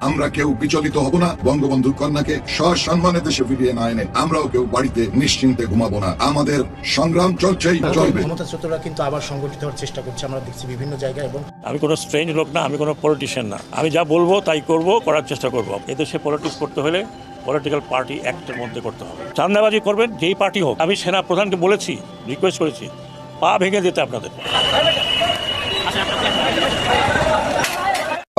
আমরা কেউ বিচলিত হব না। বঙ্গবন্ধুর কন্যাকে সসম্মানে দেশে ফিরিয়ে না এনে আমরাও কেউ বাড়িতে নিশ্চিন্তে ঘুমাবো না। আমাদের সংগ্রাম চলছেই চলবে। ক্ষমতাচ্যুতরা কিন্তু আবার সংগঠিত হওয়ার চেষ্টা করছে, আমরা দেখছি বিভিন্ন জায়গায়। এবং আমি কোনো স্ট্রেঞ্জ লোক না, আমি কোনো পলিটিশিয়ান না। আমি যা বলবো তাই করব, করার চেষ্টা করব। এদেশে পলিটিক্স করতে হলে পলিটিক্যাল পার্টি অ্যাক্টের মধ্যে করতে হবে। চাঁদাবাজি করবেন যেই পার্টি হোক। আমি সেনা প্রধানকে বলেছি, রিকোয়েস্ট করেছি পা ভেঙে দিতে আপনাদের।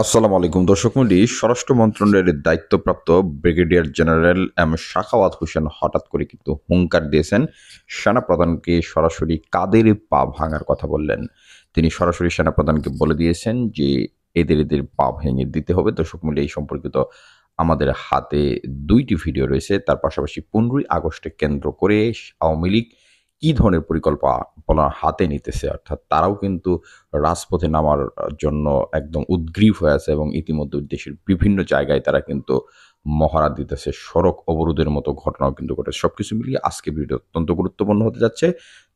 আসসালামু আলাইকুম দর্শক মণ্ডলী, স্বরাষ্ট্র মন্ত্রণালয়ের দায়িত্বপ্রাপ্ত brigadier general M Sakhawat Hossain হঠাৎ করে কিন্তু হুঙ্কার দিয়েছেন সেনাপ্রধানকে, সরাসরি কাদের পা ভাঙার কথা বললেন। তিনি সরাসরি সেনাপ্রধানকে বলে দিয়েছেন যে এদের পা ভেঙে দিতে হবে। দর্শক মণ্ডলী, এই সম্পর্কিত আমাদের হাতে দুইটি ভিডিও রয়েছে। তার পাশাপাশি 15ই আগস্টে কেন্দ্র করে আওয়ামী লীগ কী ধরনের পরিকল্পনা হাতে নিতেছে, অর্থাৎ তারাও কিন্তু রাজপথে নামার জন্য একদম উদ্গ্রীব হয়ে আছে এবং ইতিমধ্যে দেশের বিভিন্ন জায়গায় তারা কিন্তু মহড়া দিতেছে, সড়ক অবরোধের মতো ঘটনাও কিন্তু ঘটেছে। সব কিছু মিলিয়ে আজকে ভিডিও অত্যন্ত গুরুত্বপূর্ণ হতে যাচ্ছে।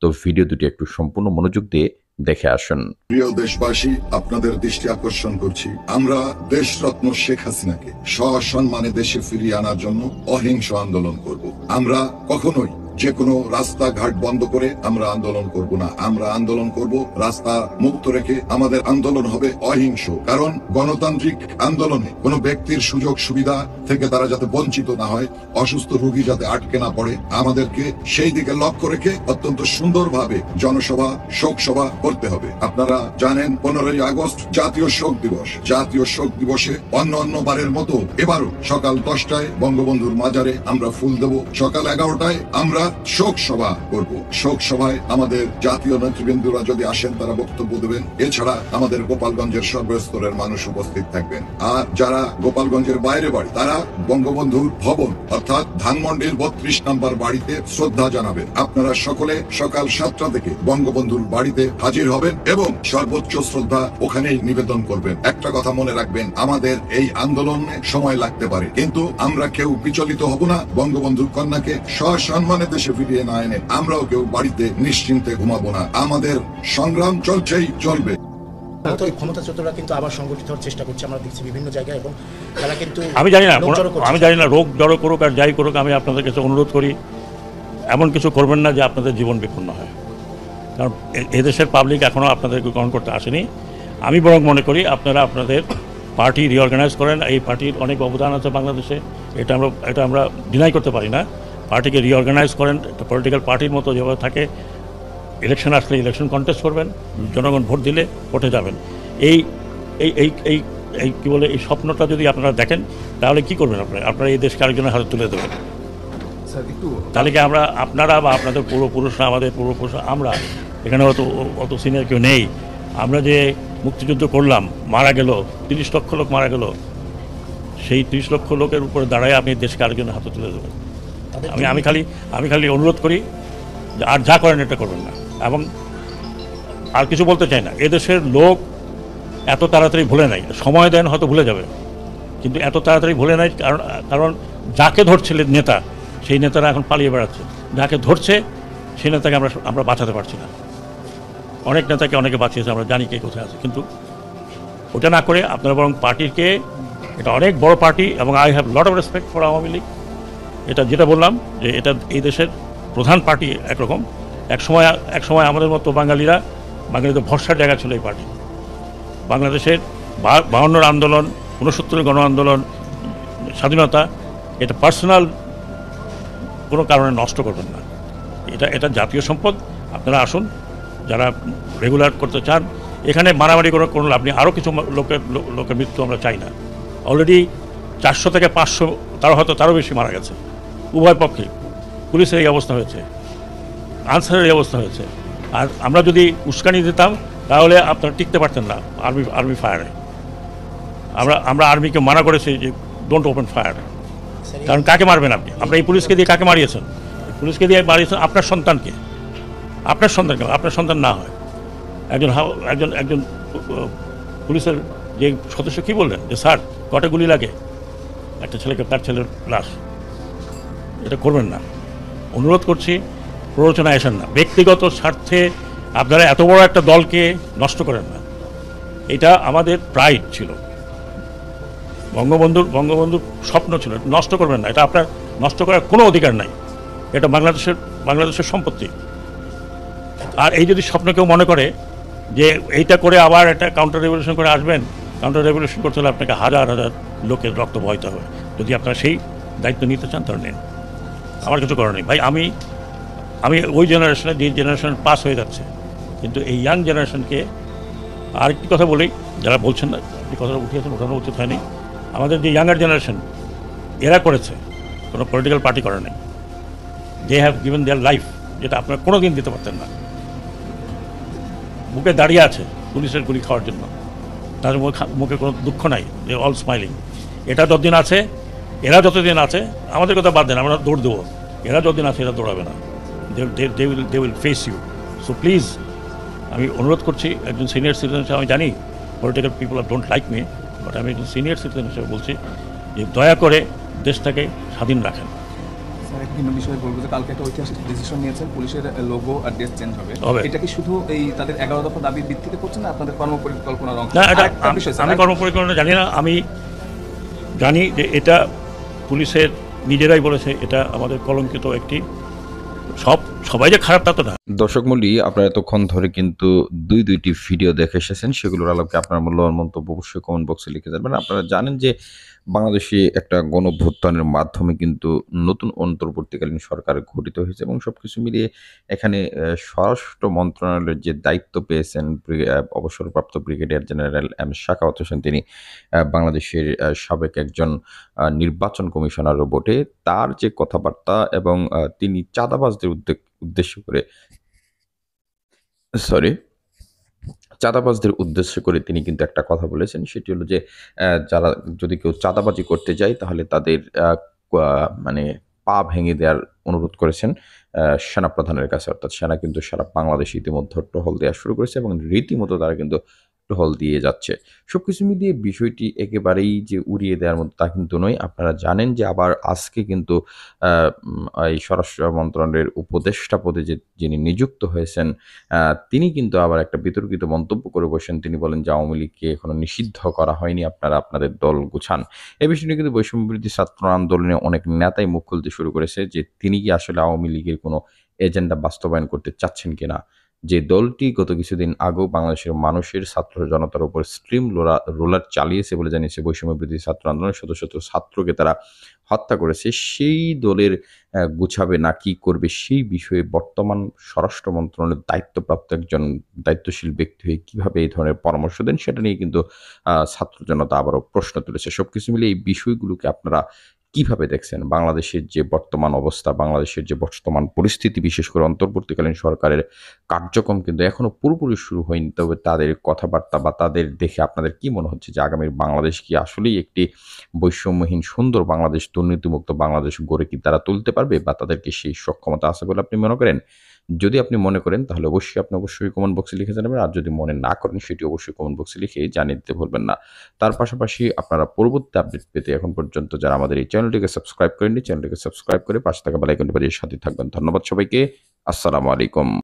তো ভিডিও দুটি একটু সম্পূর্ণ মনোযোগ দিয়ে দেখে আসুন। প্রিয় দেশবাসী, আপনাদের দৃষ্টি আকর্ষণ করছি, আমরা দেশরত্ন শেখ হাসিনাকে সসম্মানে দেশে ফিরিয়ে আনার জন্য অহিংস আন্দোলন করব। আমরা কখনোই যে কোনো রাস্তাঘাট বন্ধ করে আমরা আন্দোলন করব না। আমরা আন্দোলন করব রাস্তা মুক্ত রেখে। আমাদের আন্দোলন হবে অহিংস, কারণ গণতান্ত্রিক আন্দোলনে কোনো ব্যক্তির সুযোগ সুবিধা থেকে তারা যাতে বঞ্চিত না হয়, অসুস্থ রোগী যাতে আটকে না পড়ে, আমাদেরকে সেই দিকে লক্ষ্য রেখে অত্যন্ত সুন্দরভাবে জনসভা, শোক সভা করতে হবে। আপনারা জানেন 15ই আগস্ট জাতীয় শোক দিবস। জাতীয় শোক দিবসে অন্য বারের মতো এবারও সকাল 10টায় বঙ্গবন্ধুর মাজারে আমরা ফুল দেব, সকাল 11টায় আমরা শোক সভা করব। শোক সভায় আমাদের জাতীয় নেতৃবৃন্দরা যদি আসেন তারা বক্তব্য দেবেন। এছাড়া আমাদের গোপালগঞ্জের সর্বস্তরের মানুষ উপস্থিত থাকবেন। আর যারা গোপালগঞ্জের বাইরে বাড়ি তারা বঙ্গবন্ধুর ভবন অর্থাৎ ধানমন্ডির 32 নম্বর বাড়িতে শ্রদ্ধা জানাবেন। আপনারা সকলে সকাল 7টা থেকে বঙ্গবন্ধুর বাড়িতে হাজির হবেন এবং সর্বোচ্চ শ্রদ্ধা ওখানেই নিবেদন করবেন। একটা কথা মনে রাখবেন, আমাদের এই আন্দোলনে সময় লাগতে পারে, কিন্তু আমরা কেউ বিচলিত হব না। বঙ্গবন্ধুর কন্যাকে সসম্মানে দেশে ফিরিয়ে না এনে আমরাও কেউ বাড়িতে নিশ্চিন্তে ঘুমাবো না। আমাদের সংগ্রাম চলছেই চলবে। ক্ষমতাচ্যুতরা কিন্তু আবার সংগঠিত হওয়ার চেষ্টা করছে, আমরা দেখছি বিভিন্ন জায়গায়। এবং তারা কিন্তু আমি জানি না রোগ জড়ো করুক আর যাই করুক, আমি আপনাদের কাছে অনুরোধ করি এমন কিছু করবেন না যে আপনাদের জীবন বিপন্ন হয়। কারণ এদেশের পাবলিক এখনও আপনাদেরকে গ্রহণ করতে আসেনি। আমি বরং মনে করি আপনারা আপনাদের পার্টি রিঅর্গানাইজ করেন। এই পার্টির অনেক অবদান আছে বাংলাদেশে, এটা আমরা ডিনাই করতে পারি না। পার্টিকে রিঅর্গানাইজ করেন, একটা পলিটিক্যাল পার্টির মতো যেভাবে থাকে। ইলেকশন আসলে ইলেকশন কন্টেস্ট করবেন, জনগণ ভোট দিলে ভোটে যাবেন। এই এই এই এই এই কী বলে, এই স্বপ্নটা যদি আপনারা দেখেন তাহলে কি করবেন? আপনারা এই দেশকে আরেকজনের হাতে তুলে দেবেন। তাহলে কি আপনারা বা আপনাদের পূর্বপুরুষরা, আমাদের পূর্বপুরুষরা, আমরা এখানে অত সিনিয়র কেউ নেই। আমরা যে মুক্তিযুদ্ধ করলাম, মারা গেল 30 লক্ষ লোক মারা গেল, সেই 30 লক্ষ লোকের উপরে দাঁড়ায় আপনি দেশকে আরেকজনের হাতে তুলে দেবেন। আমি খালি অনুরোধ করি যে আর যা করেন এটা করবেন না। এবং আর কিছু বলতে চাই না। এদেশের লোক এত তাড়াতাড়ি ভুলে নাই। সময় দেন, হয়তো ভুলে যাবে, কিন্তু এত তাড়াতাড়ি ভুলে নাই। কারণ যাকে ধরছিলেন নেতা, সেই নেতারা এখন পালিয়ে বেড়াচ্ছে। যাকে ধরছে সেই নেতাকে আমরা বাঁচাতে পারছি না। অনেক নেতাকে অনেকে বাঁচিয়েছে, আমরা জানি কে কোথায় আছে। কিন্তু ওটা না করে আপনারা বরং পার্টিকে, এটা অনেক বড় পার্টি এবং I have lot of respect for Awami League. এটা যেটা বললাম যে এটা এই দেশের প্রধান পার্টি একরকম। এক সময় আমাদের মতো বাঙালিদের ভরসার জায়গা ছিল এই পার্টি। বাংলাদেশের 52 আন্দোলন, 69 গণ আন্দোলন, স্বাধীনতা, এটা পার্সোনাল কোনো কারণে নষ্ট করবেন না। এটা জাতীয় সম্পদ। আপনারা আসুন, যারা রেগুলার করতে চান। এখানে মারামারি কোনো লাভ নেই। আরও কিছু লোকের মৃত্যু আমরা চাই না। অলরেডি 400 থেকে 500, তারও বেশি মারা গেছে উভয় পক্ষে। পুলিশের এই অবস্থা হয়েছে, আনসারের এই অবস্থা হয়েছে। আর আমরা যদি উস্কানি দিতাম তাহলে আপনারা টিকতে পারতেন না আর্মি ফায়ারে। আমরা আর্মিকে মানা করেছি যে ডোন্ট ওপেন ফায়ার। কারণ কাকে মারবেন আপনি? আপনার এই পুলিশকে দিয়ে কাকে মারিয়েছেন? পুলিশকে দিয়ে মারিয়েছেন আপনার সন্তানকে। আপনার সন্তান না হয়। একজন পুলিশের যে সদস্য কী বললেন যে স্যার কটা গুলি লাগে একটা ছেলেকে, তার ছেলের লাশ। এটা করবেন না, অনুরোধ করছি। প্ররোচনায় আসেন না। ব্যক্তিগত স্বার্থে আপনারা এত বড় একটা দলকে নষ্ট করেন না। এটা আমাদের প্রাইড ছিল। বঙ্গবন্ধুর স্বপ্ন ছিল, নষ্ট করবেন না, এটা আপনার নষ্ট করার কোনো অধিকার নাই, এটা বাংলাদেশের সম্পত্তি। আর এই যদি স্বপ্ন কেউ মনে করে যে এইটা করে আবার একটা কাউন্টার রেভলিউশন করে আসবেন, কাউন্টার রেভলিউশন করতে হলে আপনাকে হাজার হাজার লোকের রক্ত বহাইতে হবে। যদি আপনারা সেই দায়িত্ব নিতে চান তাহলে নেন, আমার কিছু করার নেই ভাই। আমি ওই জেনারেশনে, যে জেনারেশন পাস হয়ে যাচ্ছে, কিন্তু এই ইয়াং জেনারেশনকে আরেকটি কথা বলি, যারা বলছেন না যে কথাটা উঠিয়েছেন, ওঠানো উচিত হয়নি। আমাদের যে ইয়াঙ্গার জেনারেশন, এরা করেছে, কোনো পলিটিক্যাল পার্টি করে নেই। They have given their life, যেটা আপনারা কোনো দিন দিতে পারতেন না। বুকে দাঁড়িয়ে আছে পুলিশের গুলি খাওয়ার জন্য, তাদের মুখে কোনো দুঃখ নাই, দে অল স্মাইলিং। এটা যতদিন আছে, এরা যতদিন আছে, আমাদের কথা বাদ দেন, আমরা দৌড় দেবো। এরা যতদিন আছে এরা দৌড়াবে না, they will face you. So please, আমি অনুরোধ করছি, একজন সিনিয়র সিটিজেন হিসেবে আমি জানি political people are don't like me, but আমি একজন সিনিয়র সিটিজেন হিসেবে বলছি যে দয়া করে দেশটাকে স্বাধীন রাখেন। স্যার, একটা ভিন্ন বিষয়ে বলবো যে কালকে একটা ঐতিহাসিক ডিসিশন নিয়েছেন, পুলিশের লোগো আর ড্রেস চেঞ্জ হবে। এটা কি শুধু এই তাদের 11 দফা দাবির ভিত্তিতে করছেন, না আপনাদের কর্মপরিকল্পনার অংশ? না, এটা আমি কর্মপরিকল্পনা জানি না। আমি জানি যে এটা পুলিশের নিজেরাই বলেছে, এটা আমাদের কলঙ্কিত একটি, সবাই যে খারাপ তা তো না। দর্শক মূল্য, আপনারা এতক্ষণ ধরে কিন্তু দুইটি ভিডিও দেখে এসেছেন, সেগুলোর আলোকে আপনার মূল্যবান মন্তব্য অবশ্যই কমেন্ট বক্সে লিখে যাবেন। আপনারা জানেন যে বাংলাদেশে একটা গণঅভ্যুত্থানের মাধ্যমে কিন্তু নতুন অন্তর্বর্তীকালীন সরকার গঠিত হয়েছে, এবং সবকিছু মিলিয়ে এখানে স্বরাষ্ট্র মন্ত্রণালয়ের যে দায়িত্ব পেয়েছেন অবসরপ্রাপ্ত brigadier general M Shakhawat Hossain, তিনি বাংলাদেশের সাবেক একজন নির্বাচন কমিশনারও বটে। তার যে কথাবার্তা, এবং তিনি চাঁদাবাজদের উদ্দেশ্য করে তিনি কিন্তু একটা কথা বলেছেন, সেটি হলো যে যারা যদি কেউ চাঁদাবাজি করতে যায় তাহলে তাদের মানে পা ভেঙে দেওয়ার অনুরোধ করেছেন সেনাপ্রধানের কাছে। অর্থাৎ সেনা কিন্তু সারা বাংলাদেশে ইতিমধ্যে টহল দেওয়া শুরু করেছে, এবং রীতিমতো তারা কিন্তু টহল দিয়ে যাচ্ছে। সবকিছু মিলিয়ে বিষয়টি একেবারেই যে উড়িয়ে দেওয়ার মতো তা কিন্তু নয়। আপনারা জানেন যে আবার আজকে কিন্তু এই স্বরাষ্ট্র মন্ত্রণালয়ের উপদেষ্টা পদে যিনি নিযুক্ত হয়েছেন, তিনি কিন্তু আবার একটা বিতর্কিত মন্তব্য করে বসেন। তিনি বলেন যে আওয়ামী লীগকে এখনো নিষিদ্ধ করা হয়নি, আপনারা আপনাদের দল গুছান। এই বিষয়টি কিন্তু বৈষম্যবিরোধী ছাত্র আন্দোলনে অনেক নেতাই মুখ খুলতে শুরু করেছে যে তিনি কি আসলে আওয়ামী লীগের কোনো এজেন্ডা বাস্তবায়ন করতে চাচ্ছেন কিনা। যে দলটি গত কিছুদিন আগেও বাংলাদেশের মানুষের ছাত্র জনতার উপর স্ট্রিম রোলার চালিয়েছে বলে জানিয়েছে বৈষম্যবিরোধী ছাত্র আন্দোলনের শত শত ছাত্রকে তারা হত্যা করেছে, সেই দলের গুছাবে না কি করবে, সেই বিষয়ে বর্তমান স্বরাষ্ট্র মন্ত্রণালয়ের দায়িত্বপ্রাপ্ত একজন দায়িত্বশীল ব্যক্তি হয়ে কীভাবে এই ধরনের পরামর্শ দেন, সেটা নিয়ে কিন্তু ছাত্র জনতা আবারও প্রশ্ন তুলেছে। সবকিছু মিলে এই বিষয়গুলোকে আপনারা কিভাবে দেখছেন? বাংলাদেশের যে বর্তমান অবস্থা, বাংলাদেশের যে বর্তমান পরিস্থিতি, বিশেষ করে অন্তর্বর্তীকালীন সরকারের কার্যক্রম কিন্তু এখনো পুরোপুরি শুরু হয়নি, তবে তাদের কথাবার্তা বা তাদের দেখে আপনাদের কি মনে হচ্ছে যে আগামীর বাংলাদেশ কি আসলেই একটি বৈষম্যহীন সুন্দর বাংলাদেশ, দুর্নীতিমুক্ত বাংলাদেশ গড়ে কি তারা তুলতে পারবে, বা তাদেরকে সেই সক্ষমতা আছে বলে আপনি মনে করেন? যদি আপনি মনে করেন তাহলে অবশ্যই কমেন্ট বক্সে লিখে জানাবেন, আর যদি মনে না করেন সেটি অবশ্যই কমেন্ট বক্সে লিখে জানিয়ে দিতে ভুলবেন না। তার পাশাপাশি আপনারা পরবর্তী আপডেট পেতে এখন পর্যন্ত যারা আমাদের এই চ্যানেলটিকে সাবস্ক্রাইব করেননি, চ্যানেলটিকে সাবস্ক্রাইব করে পাশে থাকা বেল আইকনটি বাজিয়ে সাথে থাকবেন। ধন্যবাদ সবাইকে। আসসালামু আলাইকুম।